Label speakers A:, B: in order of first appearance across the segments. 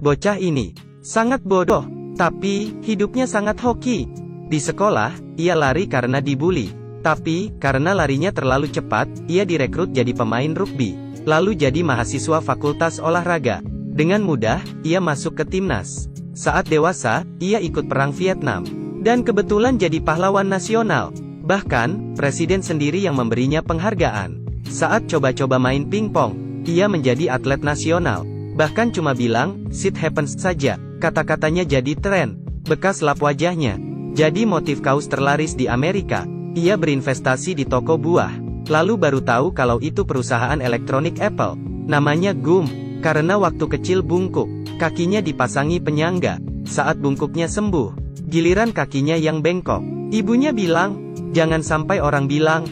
A: bocah ini sangat bodoh, tapi hidupnya sangat hoki. Di sekolah, ia lari karena dibully. Tapi, karena larinya terlalu cepat, ia direkrut jadi pemain rugby. Lalu jadi mahasiswa fakultas olahraga. Dengan mudah, ia masuk ke timnas. Saat dewasa, ia ikut perang Vietnam. Dan kebetulan jadi pahlawan nasional. Bahkan, presiden sendiri yang memberinya penghargaan. Saat coba-coba main pingpong, ia menjadi atlet nasional. Bahkan cuma bilang, shit happens saja. Kata-katanya jadi tren. Bekas lap wajahnya jadi motif kaos terlaris di Amerika. Ia berinvestasi di toko buah. Lalu baru tahu kalau itu perusahaan elektronik Apple. Namanya Gum. Karena waktu kecil bungkuk, kakinya dipasangi penyangga. Saat bungkuknya sembuh, giliran kakinya yang bengkok. Ibunya bilang, jangan sampai orang bilang,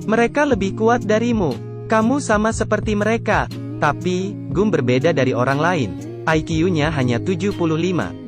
A: mereka lebih kuat darimu. Kamu sama seperti mereka. Tapi, Gum berbeda dari orang lain. IQ-nya hanya 75.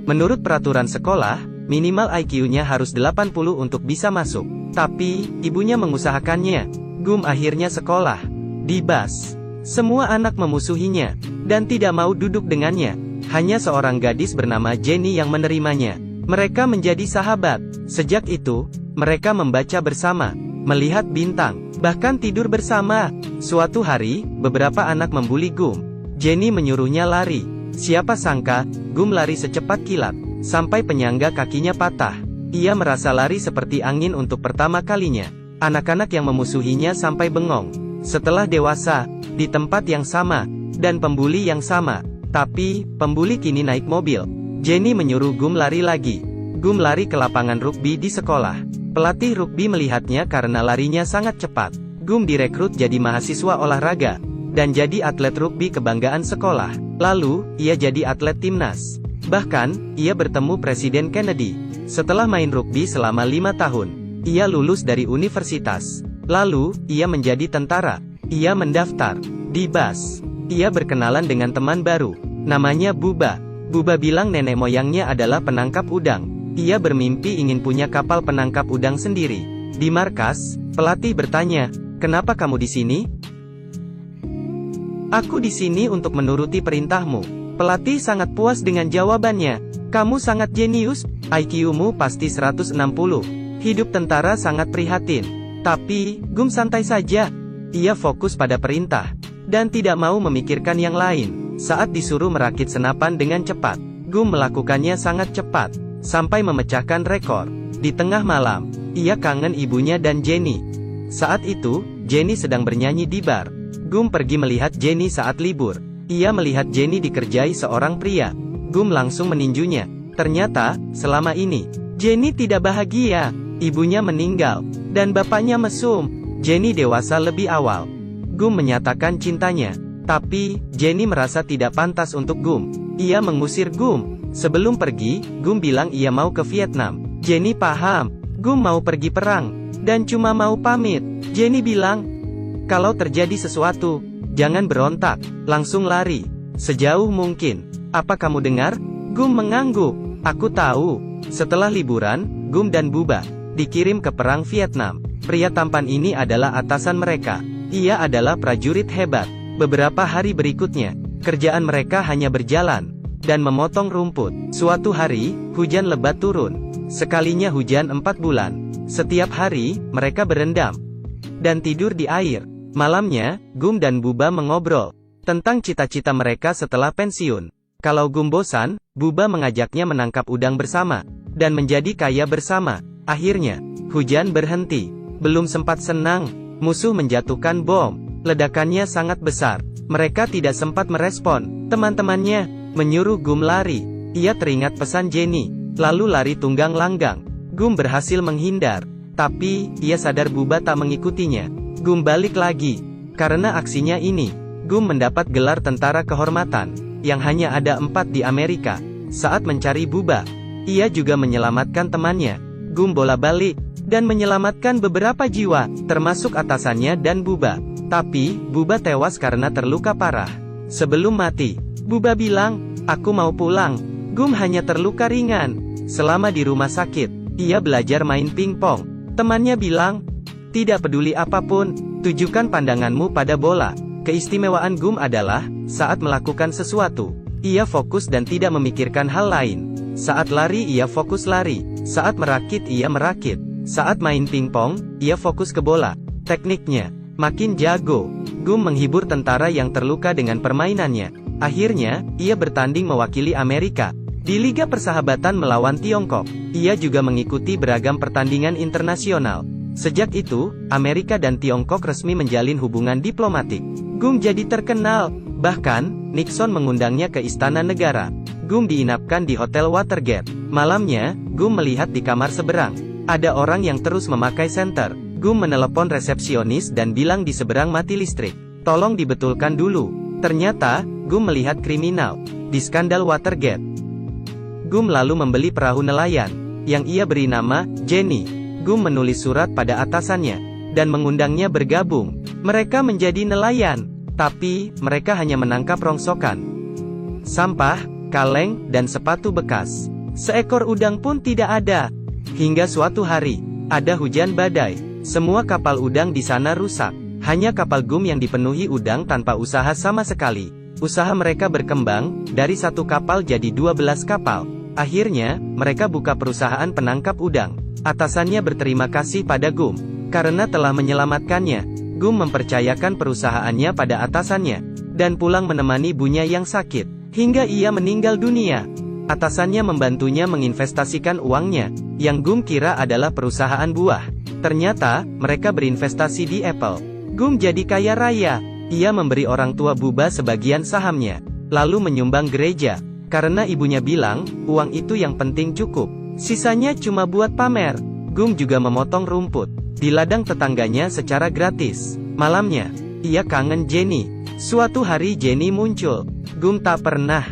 A: Menurut peraturan sekolah, minimal IQ-nya harus 80 untuk bisa masuk. Tapi, ibunya mengusahakannya. Gum akhirnya sekolah di bus. Semua anak memusuhinya, dan tidak mau duduk dengannya. Hanya seorang gadis bernama Jenny yang menerimanya. Mereka menjadi sahabat. Sejak itu, mereka membaca bersama, melihat bintang, bahkan tidur bersama. Suatu hari, beberapa anak membuli Gum. Jenny menyuruhnya lari. Siapa sangka, Gum lari secepat kilat, sampai penyangga kakinya patah. Ia merasa lari seperti angin untuk pertama kalinya. Anak-anak yang memusuhinya sampai bengong. Setelah dewasa, di tempat yang sama, dan pembuli yang sama. Tapi, pembuli kini naik mobil. Jenny menyuruh Gum lari lagi. Gum lari ke lapangan rugby di sekolah. Pelatih rugby melihatnya karena larinya sangat cepat. Gum direkrut jadi mahasiswa olahraga, dan jadi atlet rugby kebanggaan sekolah. Lalu, ia jadi atlet timnas. Bahkan, ia bertemu Presiden Kennedy. Setelah main rugby selama 5 tahun, ia lulus dari universitas. Lalu, ia menjadi tentara. Ia mendaftar di BAS. Ia berkenalan dengan teman baru. Namanya Buba. Buba bilang nenek moyangnya adalah penangkap udang. Ia bermimpi ingin punya kapal penangkap udang sendiri. Di markas, pelatih bertanya, "Kenapa kamu di sini?" "Aku di sini untuk menuruti perintahmu." Pelatih sangat puas dengan jawabannya. "Kamu sangat jenius, IQ-mu pasti 160. Hidup tentara sangat prihatin." Tapi, Gum santai saja. Ia fokus pada perintah, dan tidak mau memikirkan yang lain. Saat disuruh merakit senapan dengan cepat, Gum melakukannya sangat cepat, sampai memecahkan rekor. Di tengah malam, ia kangen ibunya dan Jenny. Saat itu, Jenny sedang bernyanyi di bar. Gum pergi melihat Jenny saat libur. Ia melihat Jenny dikerjai seorang pria. Gum langsung meninjunya. Ternyata, selama ini, Jenny tidak bahagia. Ibunya meninggal, dan bapaknya mesum. Jenny dewasa lebih awal. Gum menyatakan cintanya. Tapi, Jenny merasa tidak pantas untuk Gum. Ia mengusir Gum. Sebelum pergi, Gum bilang ia mau ke Vietnam. Jenny paham. Gum mau pergi perang, dan cuma mau pamit. Jenny bilang, kalau terjadi sesuatu, jangan berontak, langsung lari. Sejauh mungkin. Apa kamu dengar? Gum mengangguk. Aku tahu. Setelah liburan, Gum dan Buba dikirim ke perang Vietnam. Pria tampan ini adalah atasan mereka. Ia adalah prajurit hebat. Beberapa hari berikutnya, kerjaan mereka hanya berjalan dan memotong rumput. Suatu hari, hujan lebat turun. Sekalinya hujan 4 bulan. Setiap hari, mereka berendam dan tidur di air. Malamnya, Gum dan Buba mengobrol tentang cita-cita mereka setelah pensiun. Kalau Gum bosan, Buba mengajaknya menangkap udang bersama dan menjadi kaya bersama. Akhirnya, hujan berhenti. Belum sempat senang, musuh menjatuhkan bom. Ledakannya sangat besar. Mereka tidak sempat merespon. Teman-temannya menyuruh Gum lari. Ia teringat pesan Jenny, lalu lari tunggang langgang. Gum berhasil menghindar, tapi ia sadar Buba tak mengikutinya. Gum balik lagi. Karena aksinya ini, Gum mendapat gelar tentara kehormatan, yang hanya ada 4 di Amerika. Saat mencari Buba, ia juga menyelamatkan temannya. Gum bola-balik, dan menyelamatkan beberapa jiwa, termasuk atasannya dan Buba. Tapi, Buba tewas karena terluka parah. Sebelum mati, Buba bilang, aku mau pulang. Gum hanya terluka ringan. Selama di rumah sakit, ia belajar main pingpong. Temannya bilang, tidak peduli apapun, tujukan pandanganmu pada bola. Keistimewaan Gum adalah, saat melakukan sesuatu, ia fokus dan tidak memikirkan hal lain. Saat lari ia fokus lari, saat merakit ia merakit, saat main pingpong, ia fokus ke bola. Tekniknya makin jago. Gum menghibur tentara yang terluka dengan permainannya. Akhirnya, ia bertanding mewakili Amerika di Liga Persahabatan melawan Tiongkok. Ia juga mengikuti beragam pertandingan internasional. Sejak itu, Amerika dan Tiongkok resmi menjalin hubungan diplomatik. Gum jadi terkenal, bahkan, Nixon mengundangnya ke Istana Negara. Gum diinapkan di Hotel Watergate. Malamnya, Gum melihat di kamar seberang. Ada orang yang terus memakai senter. Gum menelepon resepsionis dan bilang di seberang mati listrik. Tolong dibetulkan dulu. Ternyata, Gum melihat kriminal di skandal Watergate. Gum lalu membeli perahu nelayan, yang ia beri nama Jenny. Gum menulis surat pada atasannya, dan mengundangnya bergabung. Mereka menjadi nelayan, tapi, mereka hanya menangkap rongsokan, sampah, kaleng, dan sepatu bekas. Seekor udang pun tidak ada. Hingga suatu hari, ada hujan badai. Semua kapal udang di sana rusak. Hanya kapal Gum yang dipenuhi udang tanpa usaha sama sekali. Usaha mereka berkembang, dari satu kapal jadi 12 kapal. Akhirnya, mereka buka perusahaan penangkap udang. Atasannya berterima kasih pada Gum, karena telah menyelamatkannya. Gum mempercayakan perusahaannya pada atasannya, dan pulang menemani ibunya yang sakit, hingga ia meninggal dunia. Atasannya membantunya menginvestasikan uangnya, yang Gum kira adalah perusahaan buah. Ternyata, mereka berinvestasi di Apple. Gum jadi kaya raya. Ia memberi orang tua Buba sebagian sahamnya, lalu menyumbang gereja, karena ibunya bilang, uang itu yang penting cukup. Sisanya cuma buat pamer. Gum juga memotong rumput di ladang tetangganya secara gratis. Malamnya, ia kangen Jenny. Suatu hari Jenny muncul. Gum tak pernah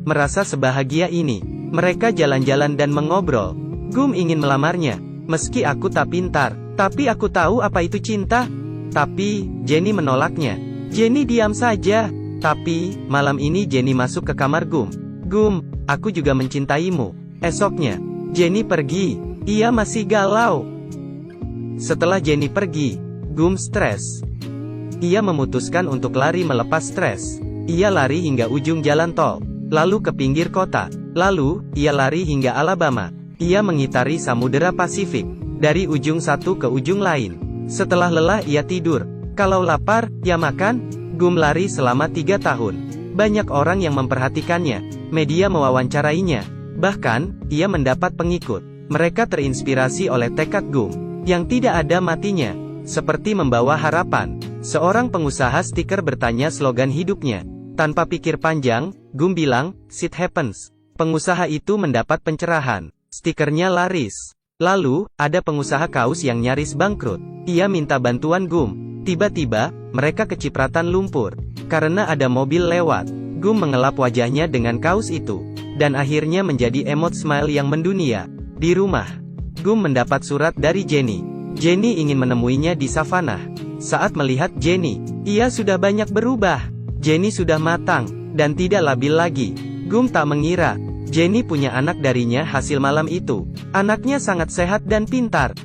A: merasa sebahagia ini. Mereka jalan-jalan dan mengobrol. Gum ingin melamarnya. Meski aku tak pintar, tapi aku tahu apa itu cinta. Tapi, Jenny menolaknya. Jenny diam saja. Tapi, malam ini Jenny masuk ke kamar Gum. Gum, aku juga mencintaimu. Esoknya, Jenny pergi. Ia masih galau. Setelah Jenny pergi, Gum stres. Ia memutuskan untuk lari melepas stres. Ia lari hingga ujung jalan tol, lalu ke pinggir kota. Lalu, ia lari hingga Alabama. Ia mengitari Samudera Pasifik, dari ujung satu ke ujung lain. Setelah lelah ia tidur. Kalau lapar, ia makan. Gum lari selama 3 tahun. Banyak orang yang memperhatikannya. Media mewawancarainya. Bahkan, ia mendapat pengikut. Mereka terinspirasi oleh tekad Gum, yang tidak ada matinya. Seperti membawa harapan. Seorang pengusaha stiker bertanya slogan hidupnya. Tanpa pikir panjang, Gum bilang, "Shit happens." Pengusaha itu mendapat pencerahan. Stikernya laris. Lalu, ada pengusaha kaos yang nyaris bangkrut. Ia minta bantuan Gum. Tiba-tiba, mereka kecipratan lumpur. Karena ada mobil lewat. Gum mengelap wajahnya dengan kaos itu. Dan akhirnya menjadi emot smile yang mendunia. Di rumah, Gum mendapat surat dari Jenny. Jenny ingin menemuinya di savana. Saat melihat Jenny, ia sudah banyak berubah. Jenny sudah matang, dan tidak labil lagi. Gum tak mengira Jenny punya anak darinya hasil malam itu. Anaknya sangat sehat dan pintar.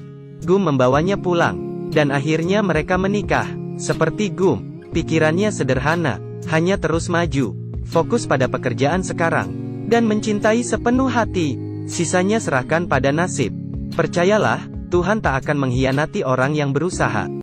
A: Gum membawanya pulang, dan akhirnya mereka menikah. Seperti Gum, pikirannya sederhana, hanya terus maju, fokus pada pekerjaan sekarang, dan mencintai sepenuh hati. Sisanya serahkan pada nasib. Percayalah, Tuhan tak akan mengkhianati orang yang berusaha.